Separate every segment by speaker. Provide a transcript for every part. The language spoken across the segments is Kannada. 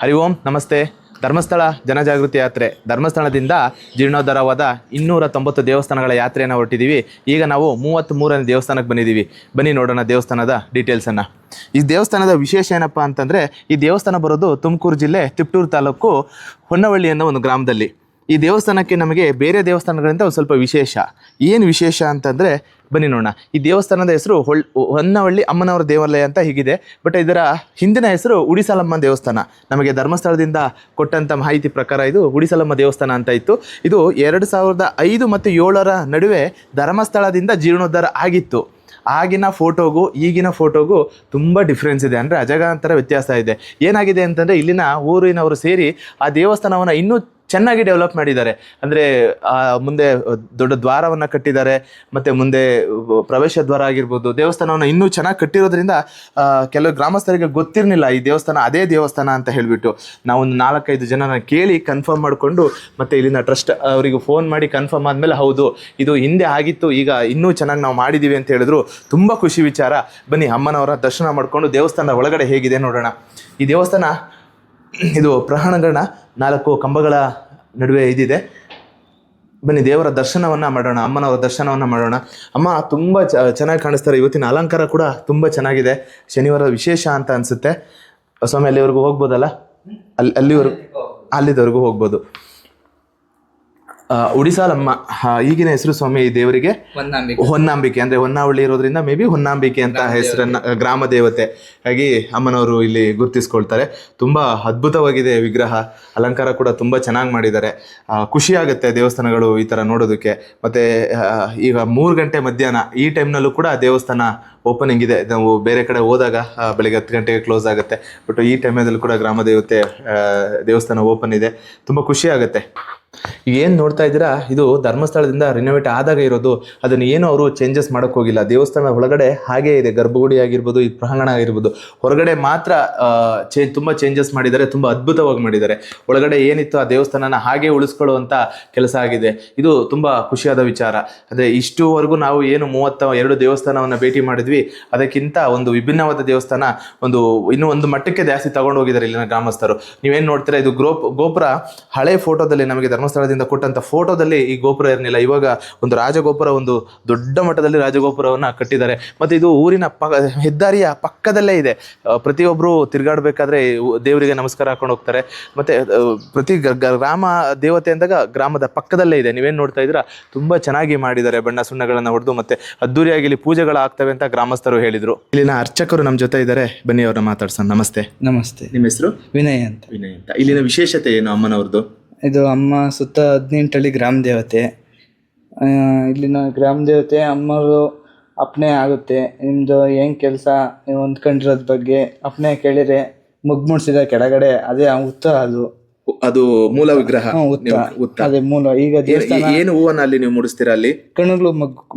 Speaker 1: ಹರಿ ಓಂ ನಮಸ್ತೆ. ಧರ್ಮಸ್ಥಳ ಜನಜಾಗೃತಿ ಯಾತ್ರೆ ಧರ್ಮಸ್ಥಳದಿಂದ ಜೀರ್ಣೋದ್ಧಾರವಾದ 290 ದೇವಸ್ಥಾನಗಳ ಯಾತ್ರೆಯನ್ನು ಹೊರಟಿದ್ದೀವಿ. ಈಗ ನಾವು 33ನೇ ದೇವಸ್ಥಾನಕ್ಕೆ ಬಂದಿದ್ದೀವಿ. ಬನ್ನಿ ನೋಡೋಣ ದೇವಸ್ಥಾನದ ಡೀಟೇಲ್ಸನ್ನು. ಈ ದೇವಸ್ಥಾನದ ವಿಶೇಷ ಏನಪ್ಪ ಅಂತಂದರೆ, ಈ ದೇವಸ್ಥಾನ ಬರೋದು ತುಮಕೂರು ಜಿಲ್ಲೆ ತಿಪ್ಟೂರು ತಾಲೂಕು ಹೊನ್ನವಳ್ಳಿ ಅನ್ನೋ ಒಂದು ಗ್ರಾಮದಲ್ಲಿ. ಈ ದೇವಸ್ಥಾನಕ್ಕೆ ನಮಗೆ ಬೇರೆ ದೇವಸ್ಥಾನಗಳಿಂದ ಒಂದು ಸ್ವಲ್ಪ ವಿಶೇಷ. ಏನು ವಿಶೇಷ ಅಂತಂದರೆ ಬನ್ನಿ ನೋಡೋಣ. ಈ ದೇವಸ್ಥಾನದ ಹೆಸರು ಹೊನ್ನವಳ್ಳಿ ಅಮ್ಮನವರ ದೇವಾಲಯ ಅಂತ ಹೀಗಿದೆ. ಬಟ್ ಇದರ ಹಿಂದಿನ ಹೆಸರು ಉಡಿಸಲಮ್ಮ ದೇವಸ್ಥಾನ. ನಮಗೆ ಧರ್ಮಸ್ಥಳದಿಂದ ಕೊಟ್ಟಂಥ ಮಾಹಿತಿ ಪ್ರಕಾರ ಇದು ಉಡಿಸಲಮ್ಮ ದೇವಸ್ಥಾನ ಅಂತ ಇತ್ತು. ಇದು 2005 ಮತ್ತು 2007 ನಡುವೆ ಧರ್ಮಸ್ಥಳದಿಂದ ಜೀರ್ಣೋದ್ಧಾರ ಆಗಿತ್ತು. ಆಗಿನ ಫೋಟೋಗೂ ಈಗಿನ ಫೋಟೋಗೂ ತುಂಬ ಡಿಫ್ರೆನ್ಸ್ ಇದೆ, ಅಂದರೆ ಅಜಗಂತರ ವ್ಯತ್ಯಾಸ ಇದೆ. ಏನಾಗಿದೆ ಅಂತಂದರೆ, ಇಲ್ಲಿನ ಊರಿನವರು ಸೇರಿ ಆ ದೇವಸ್ಥಾನವನ್ನು ಇನ್ನೂ ಚೆನ್ನಾಗಿ ಡೆವಲಪ್ ಮಾಡಿದ್ದಾರೆ. ಅಂದರೆ ಮುಂದೆ ದೊಡ್ಡ ದ್ವಾರವನ್ನು ಕಟ್ಟಿದ್ದಾರೆ, ಮತ್ತು ಮುಂದೆ ಪ್ರವೇಶ ದ್ವಾರ ಆಗಿರ್ಬೋದು. ದೇವಸ್ಥಾನವನ್ನು ಇನ್ನೂ ಚೆನ್ನಾಗಿ ಕಟ್ಟಿರೋದ್ರಿಂದ ಕೆಲವು ಗ್ರಾಮಸ್ಥರಿಗೆ ಗೊತ್ತಿರಲಿಲ್ಲ ಈ ದೇವಸ್ಥಾನ ಅದೇ ದೇವಸ್ಥಾನ ಅಂತ ಹೇಳಿಬಿಟ್ಟು. ನಾವೊಂದು 4-5 ಜನನ ಕೇಳಿ ಕನ್ಫರ್ಮ್ ಮಾಡಿಕೊಂಡು, ಮತ್ತು ಇಲ್ಲಿನ ಟ್ರಸ್ಟ್ ಅವರಿಗೆ ಫೋನ್ ಮಾಡಿ ಕನ್ಫರ್ಮ್ ಆದಮೇಲೆ ಹೌದು ಇದು ಹಿಂದೆ ಆಗಿತ್ತು, ಈಗ ಇನ್ನೂ ಚೆನ್ನಾಗಿ ನಾವು ಮಾಡಿದ್ದೀವಿ ಅಂತ ಹೇಳಿದ್ರು. ತುಂಬ ಖುಷಿ ವಿಚಾರ. ಬನ್ನಿ ಅಮ್ಮನವರ ದರ್ಶನ ಮಾಡಿಕೊಂಡು ದೇವಸ್ಥಾನದ ಒಳಗಡೆ ಹೇಗಿದೆ ನೋಡೋಣ. ಈ ದೇವಸ್ಥಾನ ಇದು ಪ್ರಾಂಗಣ 4 ಕಂಬಗಳ ನಡುವೆ ಇದಿದೆ. ಬನ್ನಿ ದೇವರ ದರ್ಶನವನ್ನು ಮಾಡೋಣ, ಅಮ್ಮನವರ ದರ್ಶನವನ್ನು ಮಾಡೋಣ. ಅಮ್ಮ ತುಂಬ ಚೆನ್ನಾಗಿ ಕಾಣಿಸ್ತಾರೆ. ಇವತ್ತಿನ ಅಲಂಕಾರ ಕೂಡ ತುಂಬ ಚೆನ್ನಾಗಿದೆ. ಶನಿವಾರ ವಿಶೇಷ ಅಂತ ಅನಿಸುತ್ತೆ. ಸ್ವಾಮಿ ಅಲ್ಲಿವರೆಗೂ ಹೋಗ್ಬೋದಲ್ಲ? ಅಲ್ಲಿವರೆಗೂ ಹೋಗ್ಬೋದು. ಉಡಿಸಾಲಮ್ಮ ಈಗಿನ ಹೆಸರು ಸ್ವಾಮಿ ಈ ದೇವರಿಗೆ ಹೊನ್ನಾಂಬಿಕೆ, ಅಂದರೆ ಹೊನ್ನಾವಳ್ಳಿ ಇರೋದ್ರಿಂದ ಮೇ ಬಿ ಹೊನ್ನಾಂಬಿಕೆ ಅಂತ ಹೆಸರನ್ನ ಗ್ರಾಮ ದೇವತೆ ಹಾಗೆ ಅಮ್ಮನವರು ಇಲ್ಲಿ ಗುರುತಿಸ್ಕೊಳ್ತಾರೆ. ತುಂಬ ಅದ್ಭುತವಾಗಿದೆ ವಿಗ್ರಹ, ಅಲಂಕಾರ ಕೂಡ ತುಂಬ ಚೆನ್ನಾಗಿ ಮಾಡಿದ್ದಾರೆ. ಖುಷಿ ಆಗುತ್ತೆ ದೇವಸ್ಥಾನಗಳು ಈ ಥರ ನೋಡೋದಕ್ಕೆ. ಮತ್ತು ಈಗ 3 ಗಂಟೆ ಮಧ್ಯಾಹ್ನ ಈ ಟೈಮ್ನಲ್ಲೂ ಕೂಡ ದೇವಸ್ಥಾನ ಓಪನಿಂಗ್ ಇದೆ. ನಾವು ಬೇರೆ ಕಡೆ ಹೋದಾಗ ಬೆಳಗ್ಗೆ 10 ಗಂಟೆಗೆ ಕ್ಲೋಸ್ ಆಗುತ್ತೆ. ಬಟ್ ಈ ಟೈಮಲ್ಲಿ ಕೂಡ ಗ್ರಾಮ ದೇವತೆ ದೇವಸ್ಥಾನ ಓಪನ್ ಇದೆ. ತುಂಬ ಖುಷಿ ಆಗುತ್ತೆ. ಏನು ನೋಡ್ತಾ ಇದ್ದೀರಾ, ಇದು ಧರ್ಮಸ್ಥಳದಿಂದ ರಿನೋವೇಟ್ ಆದಾಗ ಇರೋದು. ಅದನ್ನು ಏನು ಅವರು ಚೇಂಜಸ್ ಮಾಡೋಕ್ಕೆ ಹೋಗಿಲ್ಲ. ದೇವಸ್ಥಾನ ಒಳಗಡೆ ಹಾಗೇ ಇದೆ. ಗರ್ಭಗುಡಿ ಆಗಿರ್ಬೋದು, ಈ ಪ್ರಾಂಗಣ ಆಗಿರ್ಬೋದು, ಹೊರಗಡೆ ಮಾತ್ರ ತುಂಬ ಚೇಂಜಸ್ ಮಾಡಿದ್ದಾರೆ. ತುಂಬ ಅದ್ಭುತವಾಗಿ ಮಾಡಿದ್ದಾರೆ. ಒಳಗಡೆ ಏನಿತ್ತು ಆ ದೇವಸ್ಥಾನನ ಹಾಗೆ ಉಳಿಸ್ಕೊಳ್ಳುವಂಥ ಕೆಲಸ ಆಗಿದೆ. ಇದು ತುಂಬ ಖುಷಿಯಾದ ವಿಚಾರ. ಅಂದರೆ ಇಷ್ಟುವರೆಗೂ ನಾವು ಏನು 32 ದೇವಸ್ಥಾನವನ್ನು ಭೇಟಿ ಮಾಡಿದ್ವಿ, ಅದಕ್ಕಿಂತ ಒಂದು ವಿಭಿನ್ನವಾದ ದೇವಸ್ಥಾನ ಇನ್ನೂ ಒಂದು ಮಟ್ಟಕ್ಕೆ ಜಾಸ್ತಿ ತಗೊಂಡು ಹೋಗಿದ್ದಾರೆ ಇಲ್ಲಿನ ಗ್ರಾಮಸ್ಥರು. ನೀವೇನು ನೋಡ್ತೀರಾ, ಇದು ಗೋಪುರ ಹಳೆ ಫೋಟೋದಲ್ಲಿ ನಮಗೆ ಧರ್ಮಸ್ಥಳದಿಂದ ಕೊಟ್ಟಂಥ ಫೋಟೋದಲ್ಲಿ ಈ ಗೋಪುರ ಇರಲಿಲ್ಲ. ಇವಾಗ ಒಂದು ರಾಜಗೋಪುರ, ಒಂದು ದೊಡ್ಡ ಮಟ್ಟದಲ್ಲಿ ರಾಜಗೋಪುರವನ್ನು ಕಟ್ಟಿದ್ದಾರೆ. ಮತ್ತು ಇದು ಊರಿನ ಹೆದ್ದಾರಿಯ ಪಕ್ಕದಲ್ಲೇ ಇದೆ. ಪ್ರತಿಯೊಬ್ಬರು ತಿರುಗಾಡಬೇಕಾದ್ರೆ ದೇವರಿಗೆ ನಮಸ್ಕಾರ ಹಾಕೊಂಡು ಹೋಗ್ತಾರೆ. ಮತ್ತು ಪ್ರತಿ ಗ್ರಾಮ ದೇವತೆ ಅಂದಾಗ ಗ್ರಾಮದ ಪಕ್ಕದಲ್ಲೇ ಇದೆ. ನೀವೇನು ನೋಡ್ತಾ ಇದ್ದೀರಾ, ತುಂಬ ಚೆನ್ನಾಗಿ ಮಾಡಿದ್ದಾರೆ. ಬಣ್ಣ ಸುಣ್ಣಗಳನ್ನು ಹೊಡೆದು ಮತ್ತು ಅದ್ದೂರಿಯಾಗಿ ಇಲ್ಲಿ ಪೂಜೆಗಳಾಗ್ತವೆ ಅಂತ ಗ್ರಾಮಸ್ಥರು ಹೇಳಿದರು. ಇಲ್ಲಿನ ಅರ್ಚಕರು ನಮ್ಮ ಜೊತೆ ಇದ್ದಾರೆ. ಬನ್ನಿ ಅವ್ರನ್ನ ಮಾತಾಡ್ಸೋಣ. ನಮಸ್ತೆ.
Speaker 2: ನಮಸ್ತೆ.
Speaker 1: ನಿಮ್ಮ ಹೆಸರು?
Speaker 2: ವಿನಯ್ ಅಂತ.
Speaker 1: ಇಲ್ಲಿನ ವಿಶೇಷತೆ ಏನು ಅಮ್ಮನವ್ರದ್ದು?
Speaker 2: ಇದು ಅಮ್ಮ ಸುತ್ತ 18 ಹಳ್ಳಿ ಗ್ರಾಮ ದೇವತೆ. ಇಲ್ಲಿನ ಗ್ರಾಮ ದೇವತೆ ಅಮ್ಮರು ಅಪ್ಪಣೆ ಆಗುತ್ತೆ. ನಿಮ್ಮದು ಏನು ಕೆಲಸ ನೀವು ಹೊಂದ್ಕೊಂಡಿರೋದ್ರ ಬಗ್ಗೆ ಅಪ್ಪಣೆ ಕೇಳಿದರೆ ಮುಗ್ಮುಡ್ಸಿದ ಕೆಳಗಡೆ ಅದೇ ಉತ್ತ. ಅದು
Speaker 1: ಮೂಲ ವಿಗ್ರಹ.
Speaker 2: ಅದೇ ಮೂಲ. ಈಗ ದೇವಸ್ಥಾನ
Speaker 1: ಏನು ಹೂವನ್ನ ಅಲ್ಲಿ ನೀವು ಮುಡಿಸ್ತೀರಾ? ಅಲ್ಲಿ
Speaker 2: ಕಣಗ್ಲು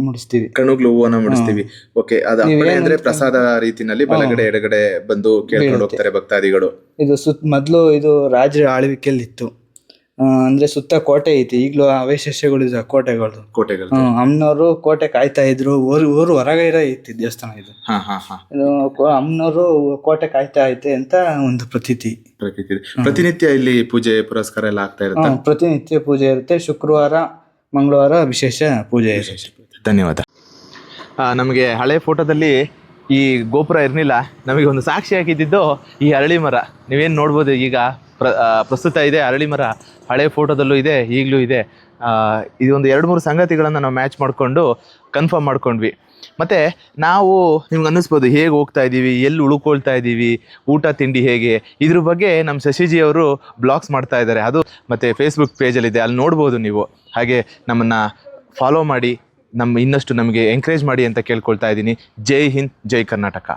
Speaker 2: ಮುಡಿಸ್ತೀವಿ.
Speaker 1: ಕಣಗ್ಲು ಹೂವನ್ನ ಮುಡಿಸ್ತೀವಿ. ಓಕೆ. ಅದು ಅಂದ್ರೆ ಪ್ರಸಾದ ರೀತಿನಲ್ಲಿ ಬಲಗಡೆ ಎಡಗಡೆ ಬಂದು ಕೇಳ್ಕೊಂಡು ಹೋಗ್ತಾರೆ ಭಕ್ತಾದಿಗಳು.
Speaker 2: ಇದು ಮೊದಲು ಇದು ರಾಜರ ಆಳ್ವಿಕೆಯಲ್ಲಿ ಇತ್ತು. ಅಂದ್ರೆ ಸುತ್ತ ಕೋಟೆ ಐತಿ. ಈಗಲೂ ಅವಶೇಷಗಳು ಇದೆ ಕೋಟೆಗಳು. ಅಮ್ಮನವರು ಕೋಟೆ ಕಾಯ್ತಾ ಇದ್ರು. ಊರು ಹೊರಗೆ ಐತಿ ದೇವಸ್ಥಾನ ಇದು. ಅಮ್ಮನವರು ಕೋಟೆ ಕಾಯ್ತಾ ಐತೆ ಅಂತ ಒಂದು ಪ್ರತೀತಿ.
Speaker 1: ಪ್ರತಿನಿತ್ಯ ಇಲ್ಲಿ ಪೂಜೆ ಪುರಸ್ಕಾರ ಎಲ್ಲ ಆಗ್ತಾ ಇರುತ್ತೆ.
Speaker 2: ಪ್ರತಿನಿತ್ಯ ಪೂಜೆ ಇರುತ್ತೆ. ಶುಕ್ರವಾರ ಮಂಗಳವಾರ ವಿಶೇಷ ಪೂಜೆ ಇರುತ್ತೆ.
Speaker 1: ಧನ್ಯವಾದ. ನಮಗೆ ಹಳೆ ಫೋಟೋದಲ್ಲಿ ಈ ಗೋಪುರ ಇರಲಿಲ್ಲ. ನಮಗೆ ಒಂದು ಸಾಕ್ಷಿ ಹಾಕಿದ್ದು ಈ ಅರಳಿ ಮರ. ನೀವೇನು ನೋಡ್ಬೋದು, ಈಗ ಪ್ರಸ್ತುತ ಇದೆ ಅರಳಿ ಮರ. ಹಳೆ ಫೋಟೋದಲ್ಲೂ ಇದೆ, ಈಗಲೂ ಇದೆ. ಇದೊಂದು 2-3 ಸಂಗತಿಗಳನ್ನು ನಾವು ಮ್ಯಾಚ್ ಮಾಡಿಕೊಂಡು ಕನ್ಫರ್ಮ್ ಮಾಡ್ಕೊಂಡ್ವಿ. ಮತ್ತು ನಾವು ನಿಮ್ಗೆ ಅನ್ನಿಸ್ಬೋದು ಹೇಗೆ ಹೋಗ್ತಾ ಇದ್ದೀವಿ, ಎಲ್ಲಿ ಉಳ್ಕೊಳ್ತಾ ಇದ್ದೀವಿ, ಊಟ ತಿಂಡಿ ಹೇಗೆ, ಇದ್ರ ಬಗ್ಗೆ ನಮ್ಮ ಶಶಿಜಿ ಅವರು ಬ್ಲಾಗ್ಸ್ ಮಾಡ್ತಾ ಇದ್ದಾರೆ. ಅದು ಮತ್ತು ಫೇಸ್ಬುಕ್ ಪೇಜಲ್ಲಿದೆ, ಅಲ್ಲಿ ನೋಡ್ಬೋದು ನೀವು. ಹಾಗೆ ನಮ್ಮನ್ನು ಫಾಲೋ ಮಾಡಿ, ಇನ್ನಷ್ಟು ನಮಗೆ ಎಂಕರೇಜ್ ಮಾಡಿ ಅಂತ ಕೇಳ್ಕೊಳ್ತಾ ಇದ್ದೀನಿ. ಜೈ ಹಿಂದ್, ಜೈ ಕರ್ನಾಟಕ.